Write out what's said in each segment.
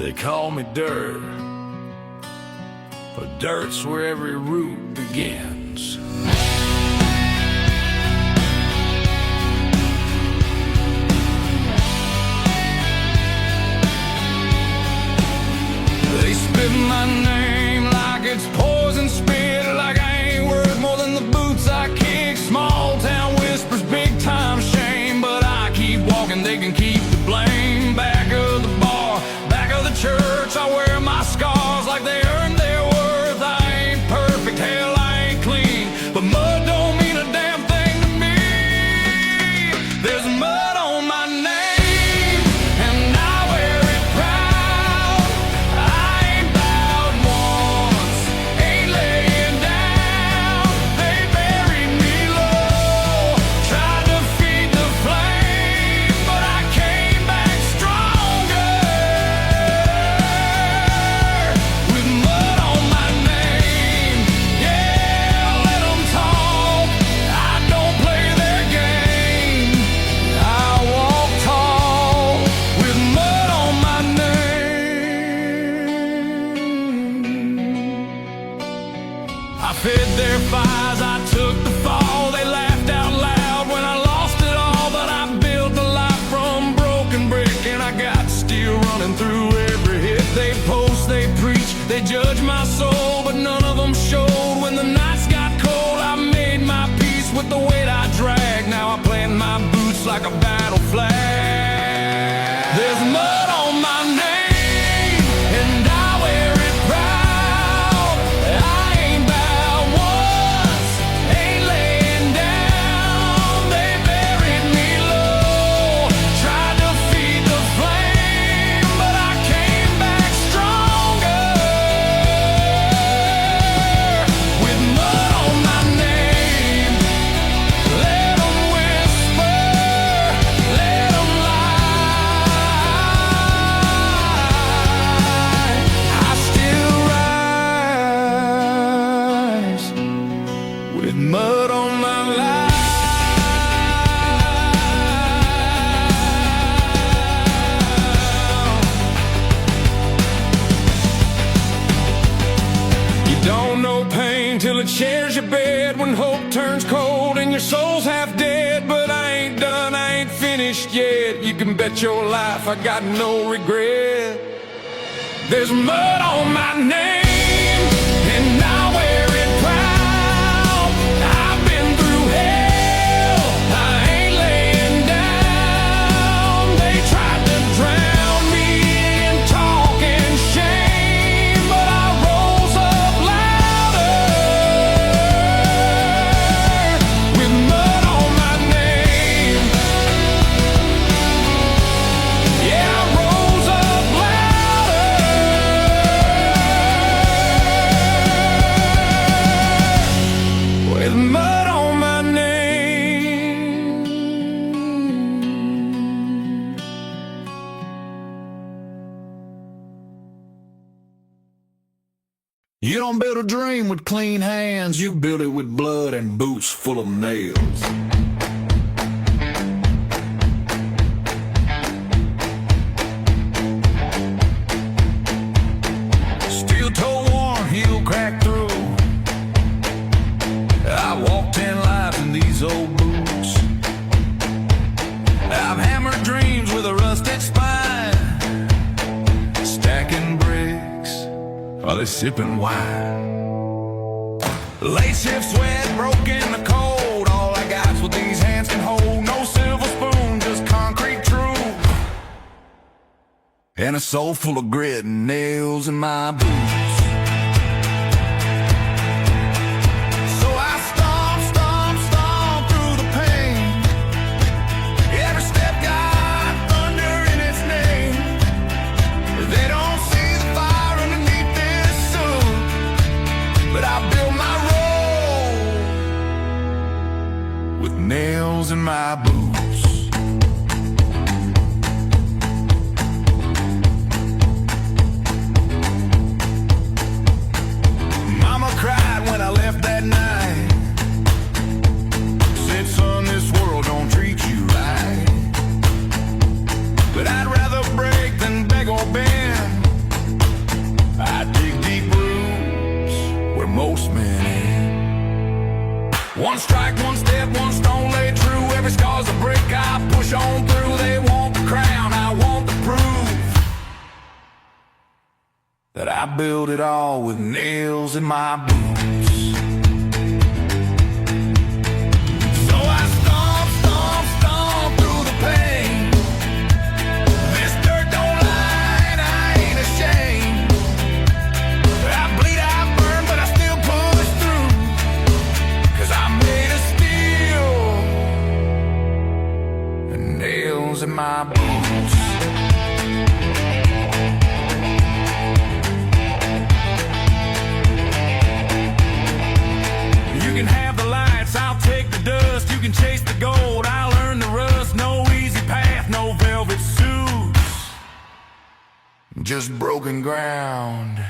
They call me dirt, but dirt's where every root begins. They spit my name like it's poison spit, like I ain't worth more than the boots I kick. Small town whispers, big time shame, but I keep walking, they can keep the blame. Back of the bar, back of the church, I wear my scars like they earned their worth. I ain't perfect, hell I ain't clean, but mud don't mean a damn thing to me. There's mud on my name, and I wear it proud. I ain't bowed once, ain't laying down. They buried me low, tried to feed the flame, but I came back stronger. With mud on my name, yeah, let them talk. I don't play their game, I walk tall. With mud on my name, I fed their fires, I took the fall. They laughed out loud when I lost it all, but I built a life from broken brick, and I got steel running through every hit. They post, they preach, they judge my soul, but none of them showed. When the nights got cold, I made my peace with the weight I drag. Now I plant my boots like a battle flag. There's mud on my name, and I wear it proud. I ain't bowed once, ain't laying down. They buried me low, tried to feed the flame, but I came back stronger. With mud on my name, let them whisper, let them lie. I still rise with mud on my life. You don't know pain till it shares your bed, when hope turns cold and your soul's half dead. But I ain't done, I ain't finished yet. You can bet your life I got no regret. There's mud on my name, and I wear it proud. I've been through hell, I ain't laying down. They tried to drown me in talk and shame, but I rose up louder. With mud on my name, yeah, I rose up louder. With mud on my name. You don't build a dream with clean hands, you build it with blood and boots full of nails. Steel toe worn, heel cracked through. I walked 10 lives in these old boots. I've hammered dreams with a rusted spine, stacking bricks while they're sipping wine. Late shift sweat, broke in the cold. All I got's what these hands can hold. No silver spoon, just concrete truth, and a soul full of grit and nails in my boots. So I stomp, stomp, stomp through the pain. Every step got thunder in its name. They don't see the fire underneath this suit, but I built my road with nails in my boots. strike, one step, one stone laid true. Every scar's a brick, I push on through. They want the crown, I want the proof that I built it all with nails in my boots. So I stomp, stomp, stomp through the pain. This dirt don't lie and I ain't ashamed. I bleed, I burn, but I still push through, 'cause I'm made of steel and nails in my boots. You can have the lights, I'll take the dust. You can chase the gold, I'll earn the rust. No easy path, no velvet suits, just broken ground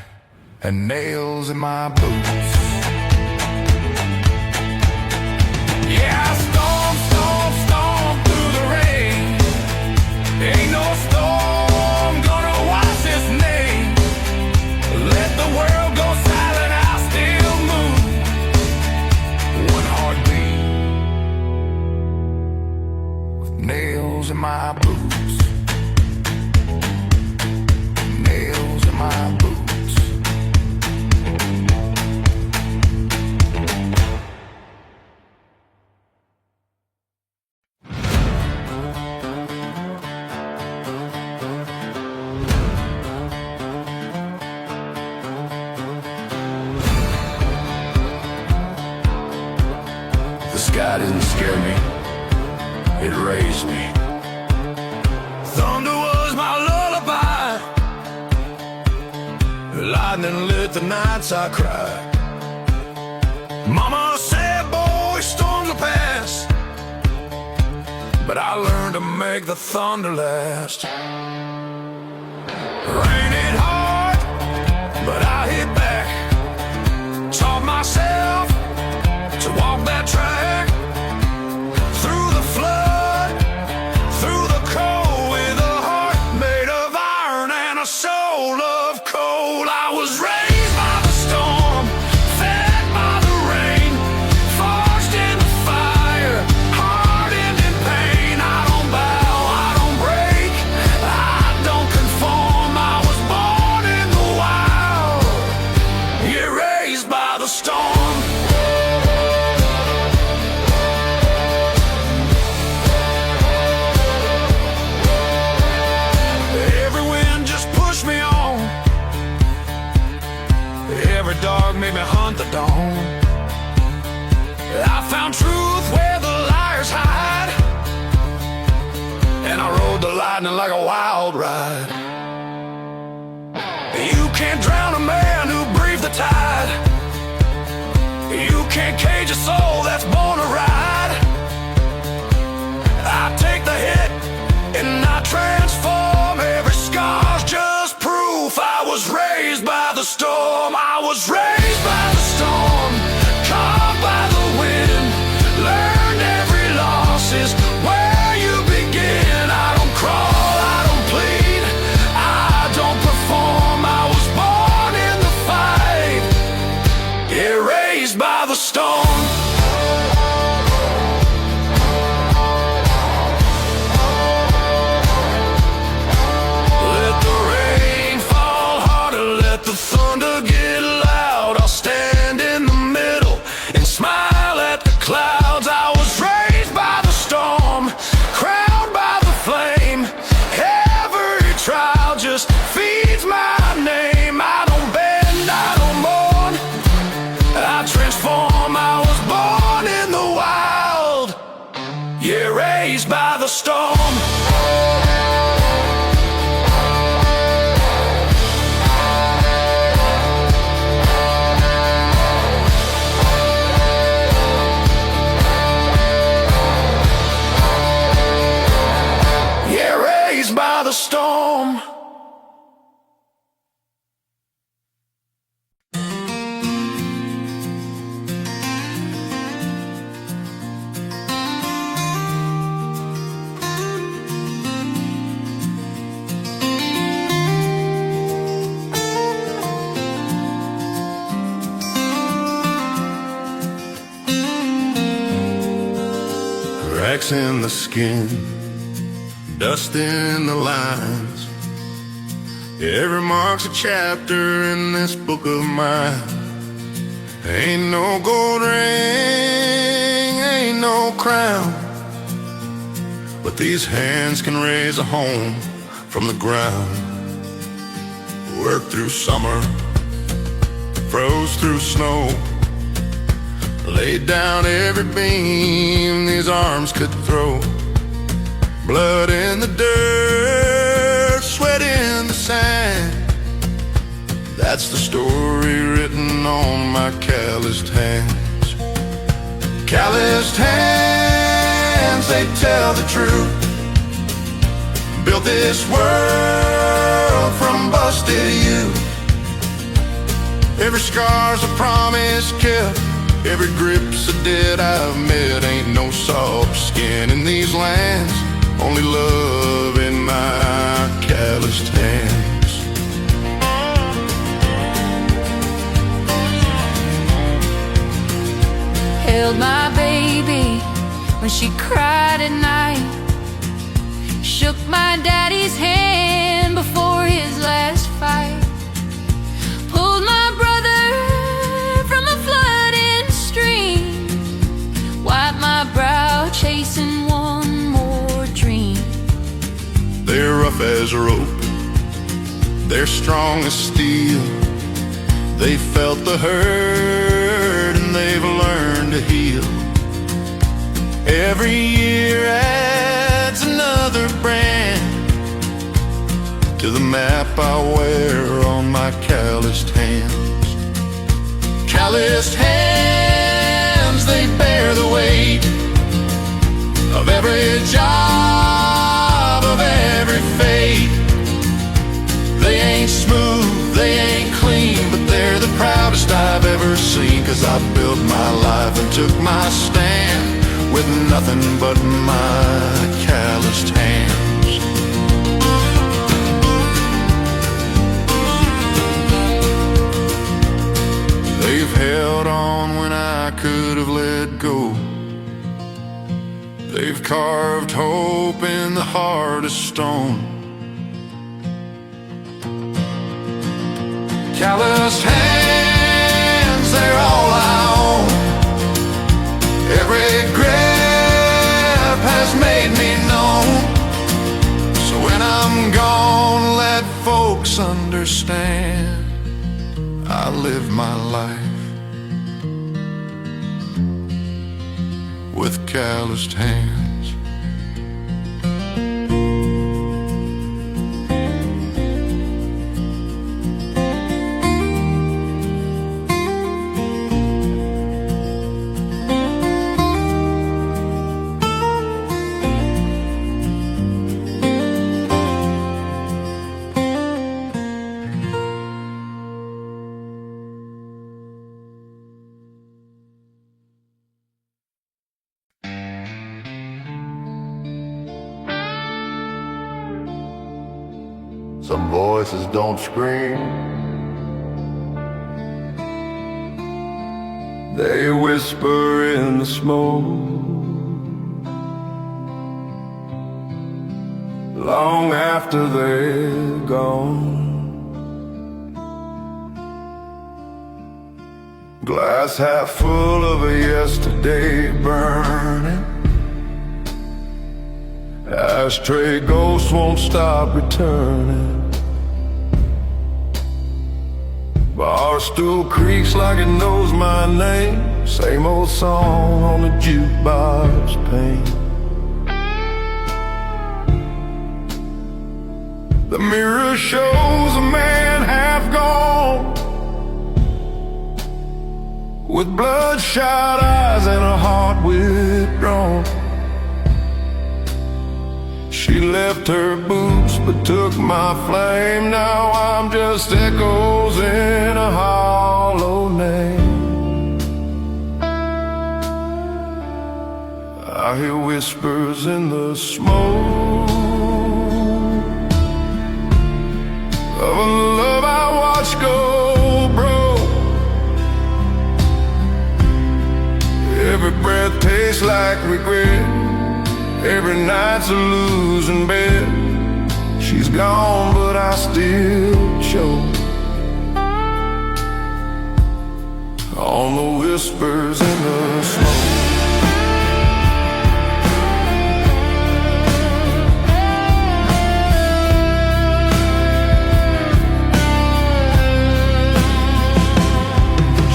and nails in my boots. Yeah, I stomp, stomp, stomp through the rain. Ain't no storm gonna wash this name. Let the world go silent, I'll still move. One heartbeat with nails in my boots. Nails in my boots. The sky didn't scare me, it raised me. Thunder was my lullaby. Lightning lit the nights I cried. Mama said, boy, storms will pass, but I learned to make the thunder last. Rain hit hard, but I hit back. Taught myself to walk that track. Through the flood, through the cold, with a heart made of iron and a soul of coal. I was raised by the storm, fed by the rain, forged in the fire, hardened in pain. I don't bow, I don't break, I don't conform. I was born in the wild, yeah, raised by the storm. Every wind just pushed me on. Every dog made me hunt the dawn. I found truth where the liars hide, and I rode the lightning like a wild ride. You can't drown a man who breathed the tide. You can't cage a soul that's born to ride. I take the hit and I transform. Every scar's just proof I was raised by the storm. I was raised by the storm, caught by the wind. Learned every loss is where you begin. I don't crawl, I don't plead, I don't perform. I was born in the fight, yeah, raised by the storm. Let the rain fall harder, let the thunder get loud. I'll stand in the middle and smile at the clouds. I was raised by the storm, crowned by the flame. Every trial just feeds my name. I don't bend, I don't mourn, I transform. I was born in the wild, yeah, raised by the storm. Yeah, raised by the storm. cracks in the skin, dust in the lines. Every mark's a chapter in this book of mine. Ain't no gold ring, ain't no crown, but these hands can raise a home from the ground. Worked through summer, froze through snow, laid down every beam these arms could throw. Blood in the dirt, sweat in the sand. That's the story written on my calloused hands. Calloused hands, they tell the truth. Built this world from busted youth. Every scar's a promise kept, every grip's a debt I've met. Ain't no soft skin in these lands, only love in my calloused hands. Held my baby when she cried at night, shook my daddy's hand before his last fight, pulled my brother from a flooding stream, wiped my brow chasing one more dream. They're rough as a rope, they're strong as steel. They felt the hurt and they've learned to heal. Every year adds another brand to the map I wear on my calloused hands. Calloused hands, they bear the weight of every job, of every fate. They ain't smooth, they ain't clean, but they're the proudest I've ever seen. 'Cause I built my life and took my stand with nothing but my calloused hands. They've held on when I could have let go. They've carved hope in the hardest stone. Calloused hands, they're all I own. Every grip has made me known. So when I'm gone, let folks understand I live my life with calloused hands. Some voices don't scream, they whisper in the smoke. Long after they're gone, glass half full of a yesterday burning. Ashtray ghosts won't stop returning. Bar stool creaks like it knows my name. Same old song on the jukebox pane. The mirror shows a man half gone, with bloodshot eyes and a heart withdrawn. She left her boots but took my flame. Now I'm just echoes in a hollow name. I hear whispers in the smoke of a love I watched go broke. Every breath tastes like regret. Every night's a losing bet. She's gone, but I still choke on the whispers in the smoke.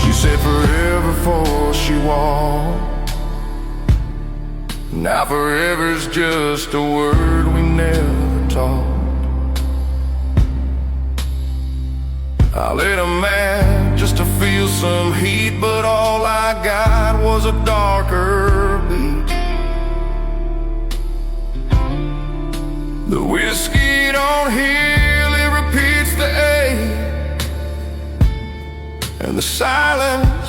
She said forever before she walked. Now forever's just a word we never talked. I lit a match just to feel some heat, but all I got was a darker beat. The whiskey don't heal, it repeats the A. And the silence,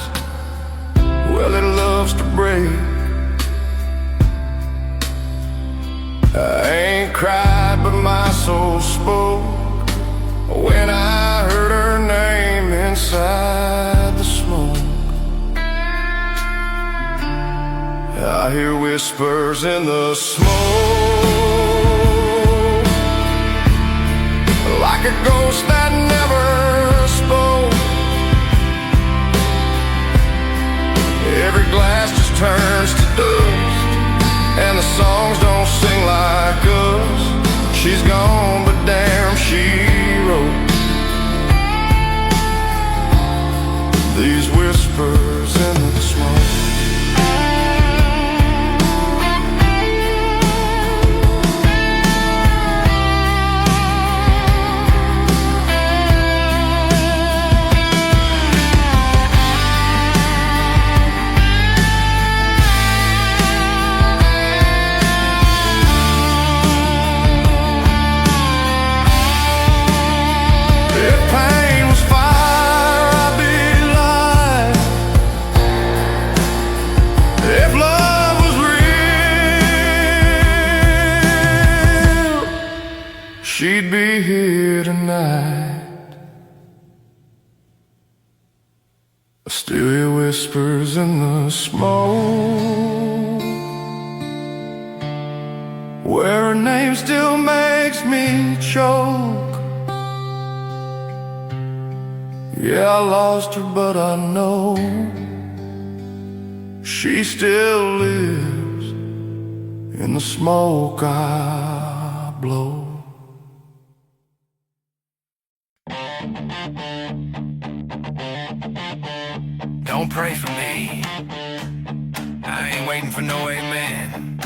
well, it loves to break. I ain't cried, but my soul spoke when I heard her name inside the smoke. I hear whispers in the smoke, like a ghost that never spoke. Every glass just turns to dust, and the songs don't sing like us. She's gone, but damn, she wrote these whispers in the smoke. She'd be here tonight. I still hear whispers in the smoke, where her name still makes me choke. Yeah, I lost her, but I know she still lives in the smoke I blow. Don't pray for me, I ain't waiting for no amen.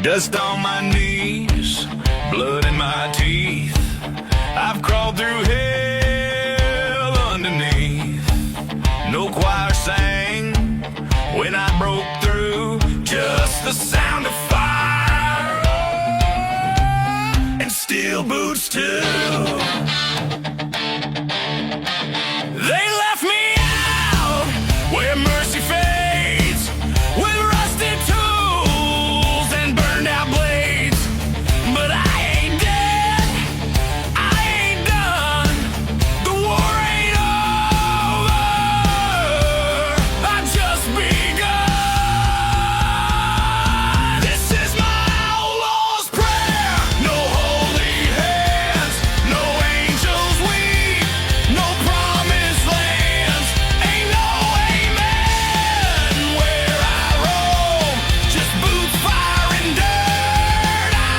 Dust on my knees, blood in my teeth. I've crawled through hell underneath. No choir sang when I broke through, just the sound of fire and steel boots too. They left me out where mercy fades, with rusted tools and burned out blades. But I ain't dead, I ain't done, the war ain't over, I've just begun. This is my outlaw's prayer. No holy hands, no angels weep, no promised lands, ain't no amen. Where I roam, just boots, fire, and dirt I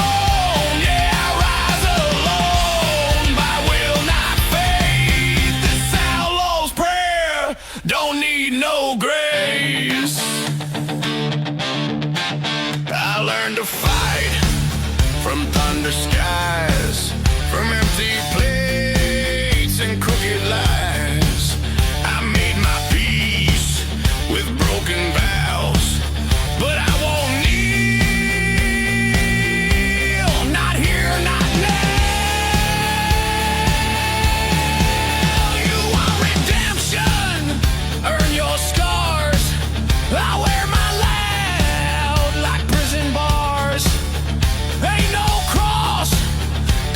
own. Yeah, I rise alone by will, not faith. This outlaw's prayer don't need no grace. I learned to fight from thunder skies, from empty plates and crooked lies. I made my peace with broken vows, but I won't kneel, not here, not now. You want redemption? Earn your scars. I wear my loud like prison bars. Ain't no cross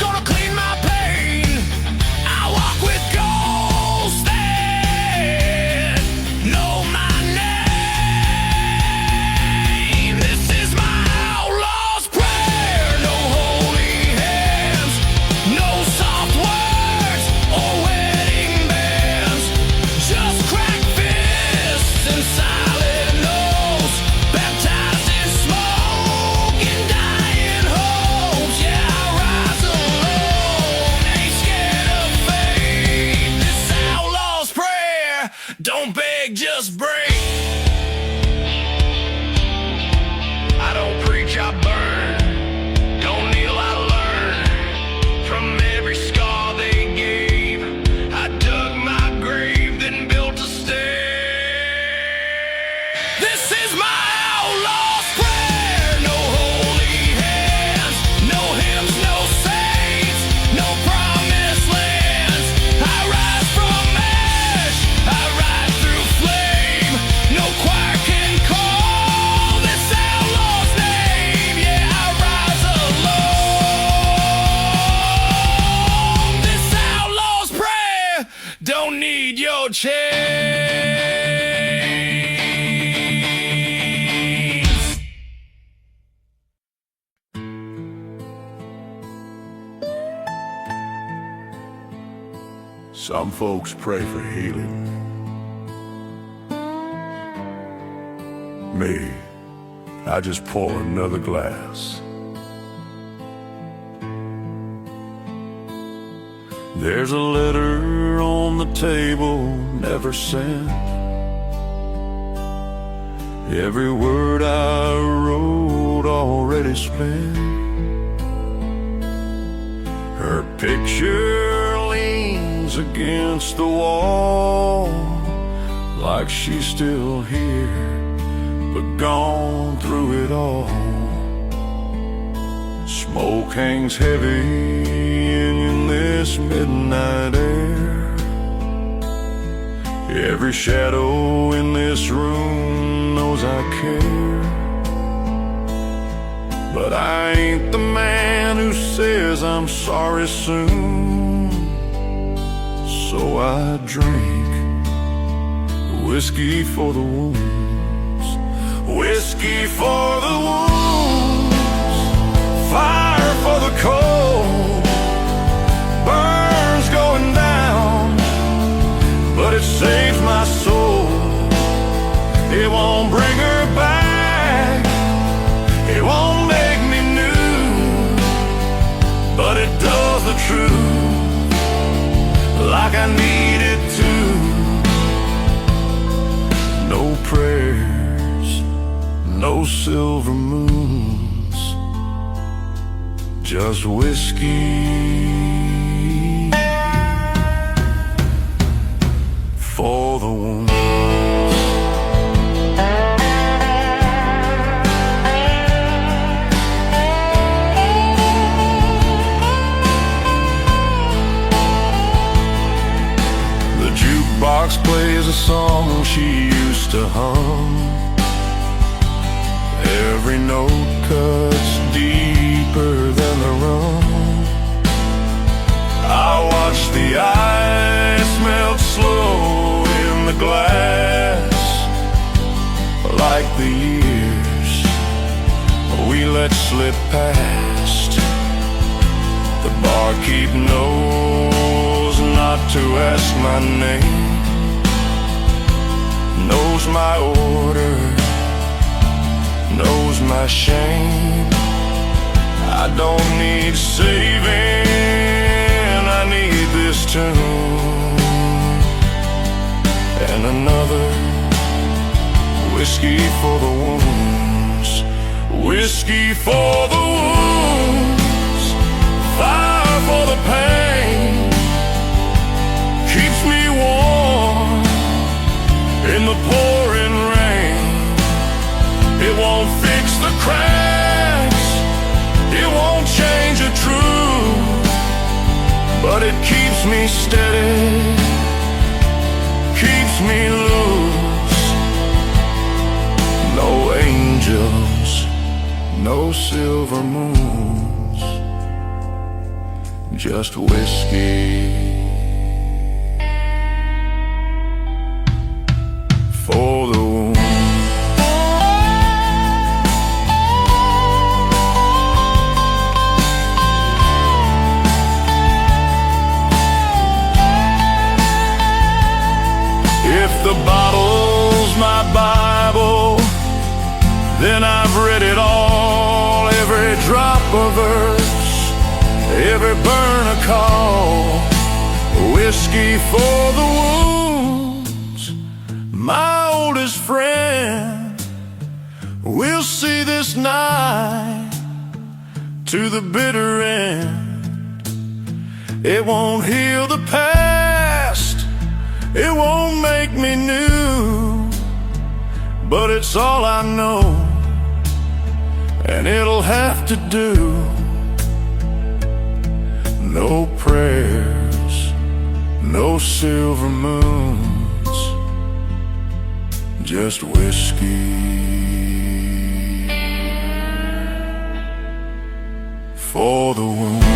gonna clean my pain. chase. Some folks pray for healing. Me, I just pour another glass. There's a letter on the table, never sent. Every word I wrote already spent. Her picture leans against the wall, like she's still here, but gone through it all. Smoke hangs heavy in this midnight air. Every shadow in this room knows I care. But I ain't the man who says I'm sorry soon. So I drink whiskey for the wounds. Whiskey for the wounds. Fire for the cold. Burns going down, but it saves my soul. It won't bring her back, it won't make me new, but it does the truth like I need it to. No prayers, no silver moons, just whiskey for the wounds. The jukebox plays a song she used to hum. Every note cuts deeper than the rum. I watch the ice melt slow in the glass, like the years we let slip past. The barkeep knows not to ask my name, knows my order, knows my shame. I don't need saving, I need this tune. And another whiskey for the wounds. Whiskey for the wounds. Fire for the pain. Keeps me warm in the pouring rain. It won't fix the cracks, it won't change the truth, but it keeps me steady, keeps me loose. No angels, no silver moons, just whiskey for the wounds. If the bottle's my Bible, then I've read it all. Every drop of verse, every burn a call. Whiskey for the wounds, my oldest friend. We'll see this night to the bitter end. It won't heal the past, it won't make me new, but it's all I know, and it'll have to do. No prayers, no silver moons, just whiskey for the wounds.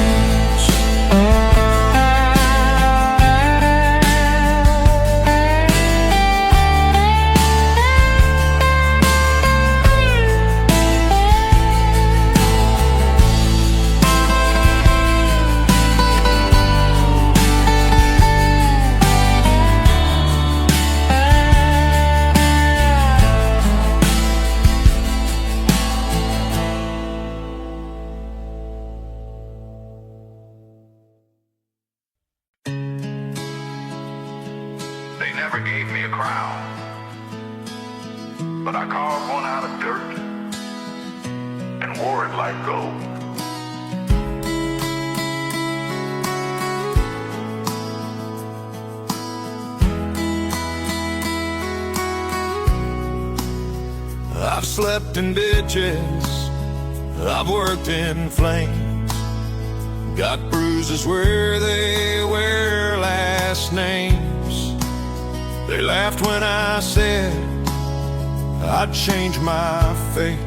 gave me a crown, but I carved one out of dirt and wore it like gold. I've slept in ditches, I've worked in flames, got bruises where they wear last names. They laughed when I said I'd change my fate.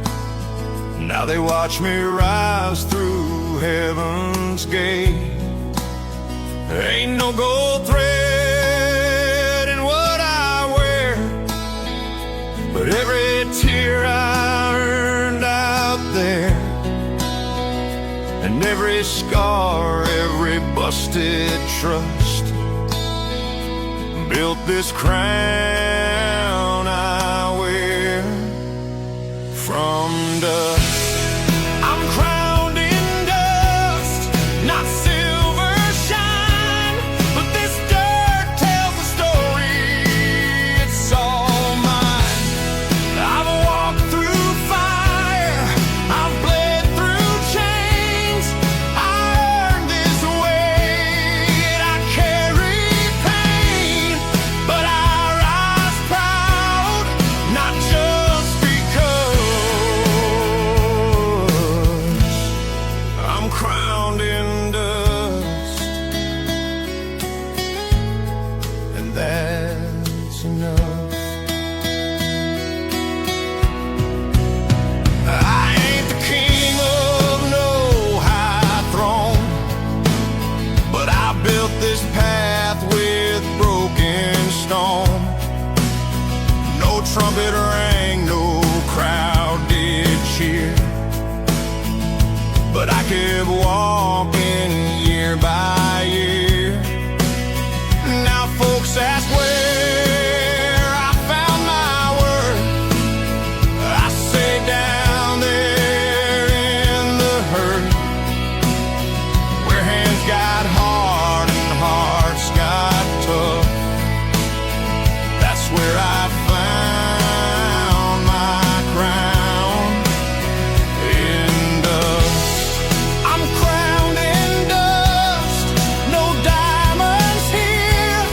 Now they watch me rise through heaven's gate. Ain't no gold thread in what I wear, but every tear I earned out there, and every scar, every busted trust, built this crown I wear from dust. I'm crowned in dust, not silver shine, but this dirt tells the story, it's all mine. I've walked through fire, I've bled through chains, I earned this weight, I carry pain, but I rise proud, not just because I'm crowned in dust, and that's enough. I ain't the king of no high throne, but I built this path with broken stone. No trumpet rang, no crowd did cheer, but I kept walking year by year. Now folks ask where I found my worth. I say down there in the hurt, where hands got hard and hearts got tough. That's where I found my crown in dust. I'm crowned in dust, no diamonds here,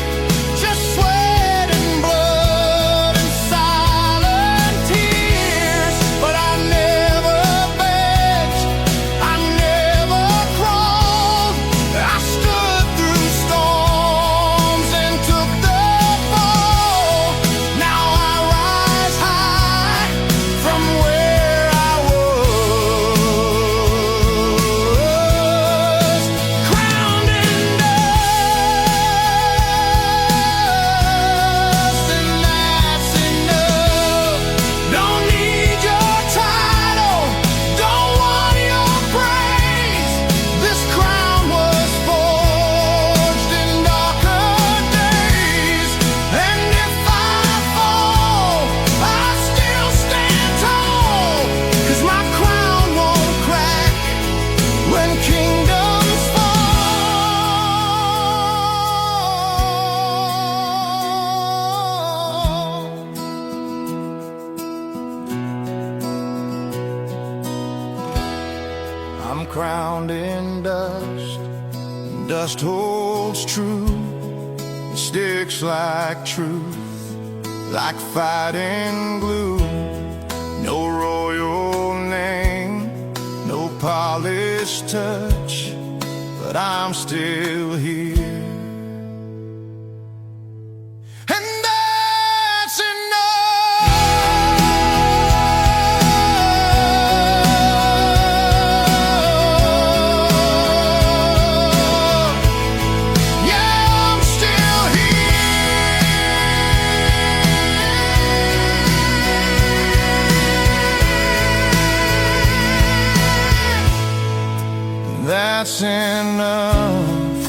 just sweat and blood and silent tears. But I never begged, I never crawled, I stood through storms and took the fall. Now I rise high from where I was, crowned in dust, and that's enough. Don't need your title, don't want your praise. This crown was forged in darker days, and if I fall, I still stand tall, 'cause my crown won't crack when kingdoms fall. I'm crowned in dust, dust holds true, it sticks like truth, like fighting glue. No royal name, no polished touch, but I'm still here. And that's enough. Yeah, I'm still here. That's enough.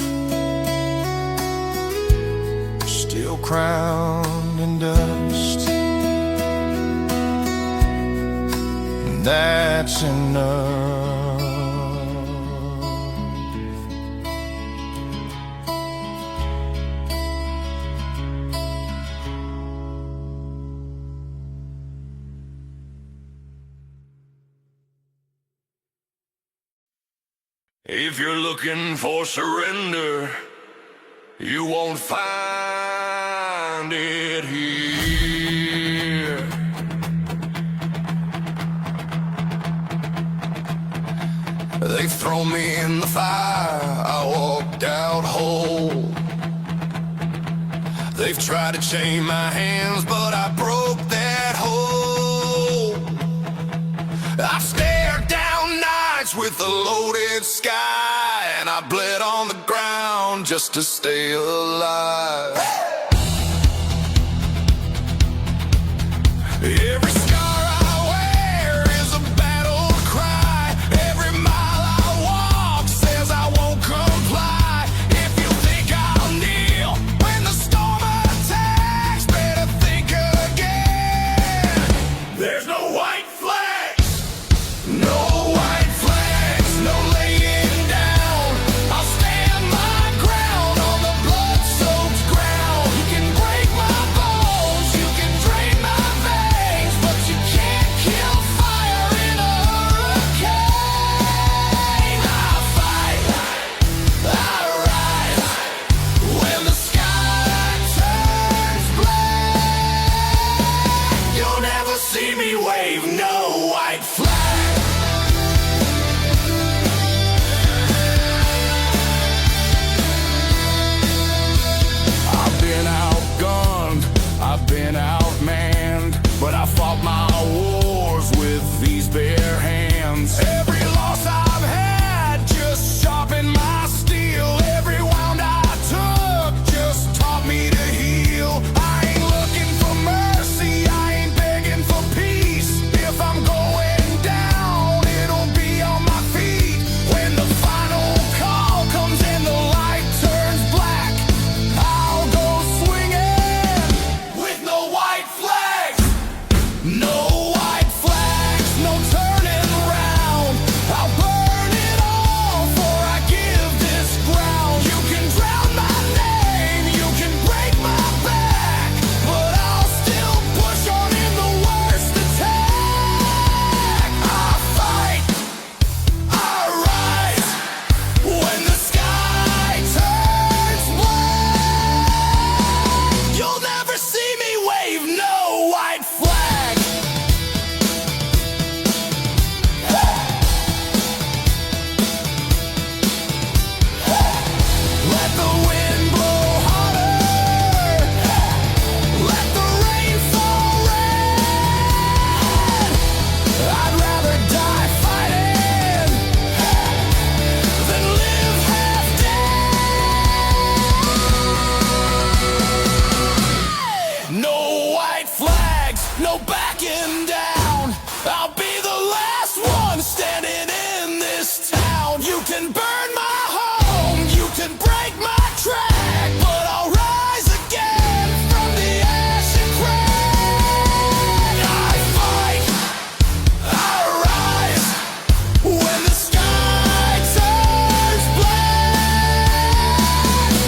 Still crowned in dust. That's enough. If you're looking for surrender, you won't find it here. They've thrown me in the fire, I walked out whole. They've tried to chain my hands, but I broke that hold. I've stared down nights with a loaded sky, and I bled on the ground just to stay alive. Every scar I wear is a battle cry. Every mile I walk says I won't comply. If you think I'll kneel when the storm attacks, better think again. There's no white flags, no white flags, no laying down. I'll stand my ground on the blood-soaked ground. You can break my bones, you can drain my veins, but you can't kill fire in a hurricane. I fight, I rise, when the sky turns black. You'll never see me wave no white flag. I've been outgunned, I've been outmanned, but I fought my wars with these bare hands. Every loss I've had just sharpened my steel. Every wound I took just taught me to heal. I ain't looking for mercy, I ain't begging for peace. If I'm going down, it'll be on my feet. When the final call comes and the light turns black, I'll go swinging with no white flags. No white flags, no turning around. I'll burn it all before I give this ground. You can drown my name, you can break my back, but I'll still push on in the worst attack. I fight, I rise, when the sky turns black. You'll never see me wave no white flag. Let the wind blow harder, let the rain fall red. I'd rather die fighting than live half dead. No white flags, no backing down. I'll be the last one standing in this town. You can burn my home, you can break my track, but I'll rise again from the ash and crack. I fight, I rise, when the sky turns black.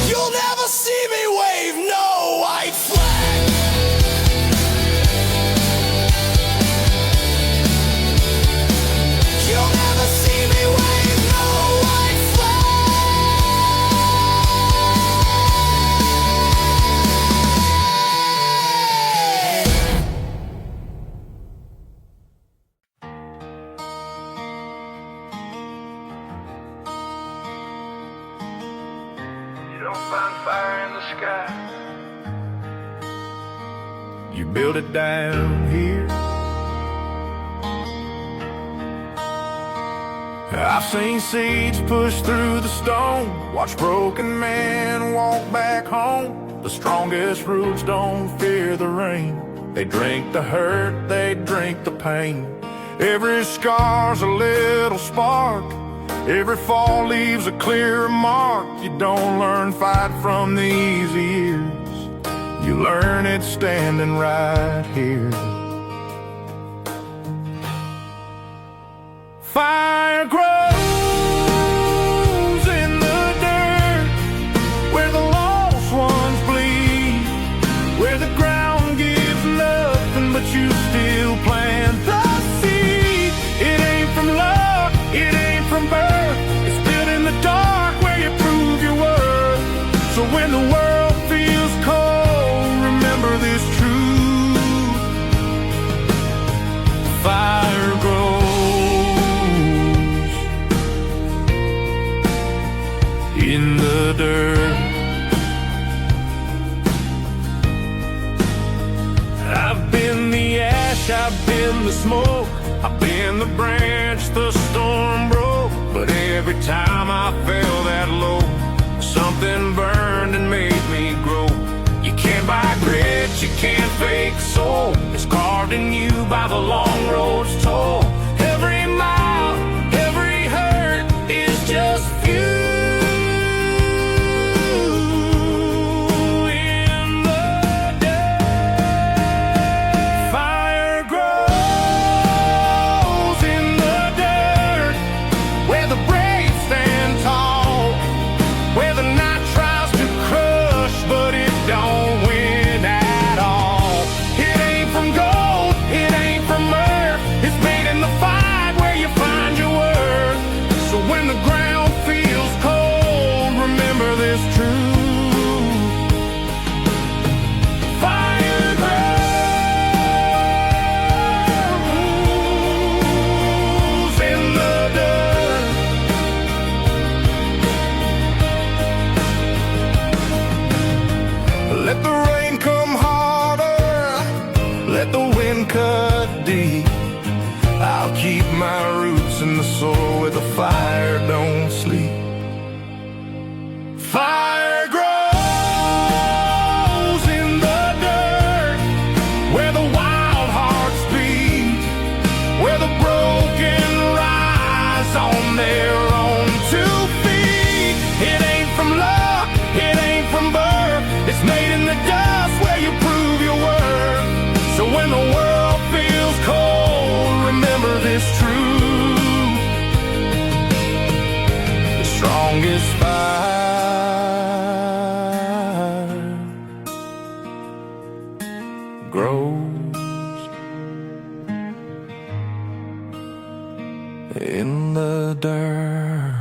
You'll never see me wave no white flag. You'll never see me wave no white flag. You don't find fire in the sky. You build it down here. I've seen seeds push through the stone, watch broken men walk back home. The strongest roots don't fear the rain. They drink the hurt, they drink the pain. Every scar's a little spark, every fall leaves a clear mark. You don't learn fight from the easy years, you learn it standing right here. Fire grows in the dirt, where the lost ones bleed, where the ground gives nothing but you still plant the seed. It ain't from luck, it ain't from birth, it's built in when the world feels cold, remember this truth. Fire grows in the dirt. I've been the ash, I've been the smoke, I've been the branch the storm broke. But every time I fell that low, something burned and made me grow. You can't buy grit, you can't fake soul. It's carved in you by the long road's toll. Every mile, every hurt is just fuel. Let the rain come harder, let the wind cut deep. I'll keep my roots in the soil where the fire don't sleep. Fire grows in the dirt, where the wild hearts beat, where the broken rise on their own 2 feet. It ain't from luck, it ain't from birth, it's made in the dust where you prove your worth. So when the world feels cold, remember this truth. The strongest fire grows in the dirt.